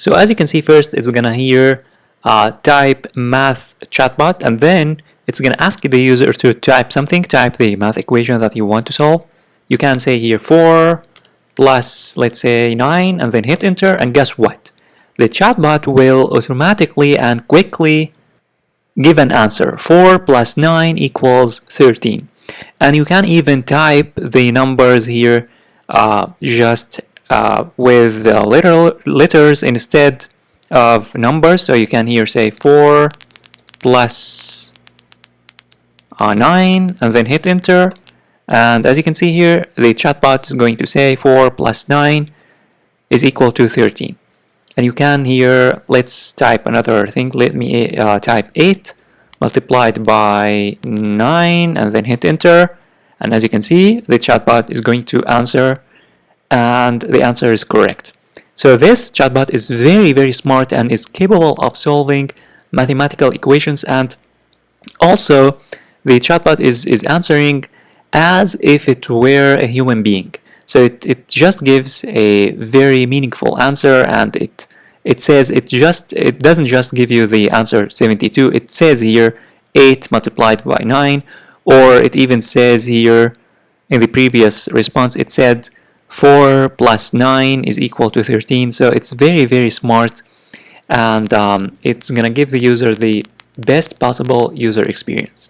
So as you can see, first it's gonna here type math chatbot, and then it's gonna ask the user to type something, type the math equation that you want to solve. You can say here 4 plus, let's say, 9, and then hit enter, and guess what? The chatbot will automatically and quickly give an answer. 4 plus 9 equals 13. And you can even type the numbers here just with the letters instead of numbers. So you can here say 4 plus 9, and then hit enter. And as you can see here, the chatbot is going to say 4 plus 9 is equal to 13. And you can here, let's type another thing. Let me type 8 multiplied by 9, and then hit enter. And as you can see, the chatbot is going to answer, and the answer is correct. So this chatbot is very, very smart and is capable of solving mathematical equations, and also the chatbot is answering as if it were a human being. So it just gives a very meaningful answer, and it says it doesn't just give you the answer 72. It says here 8 multiplied by 9, or it even says here in the previous response it said 4 plus 9 is equal to 13. So it's very, very smart, and it's gonna give the user the best possible user experience.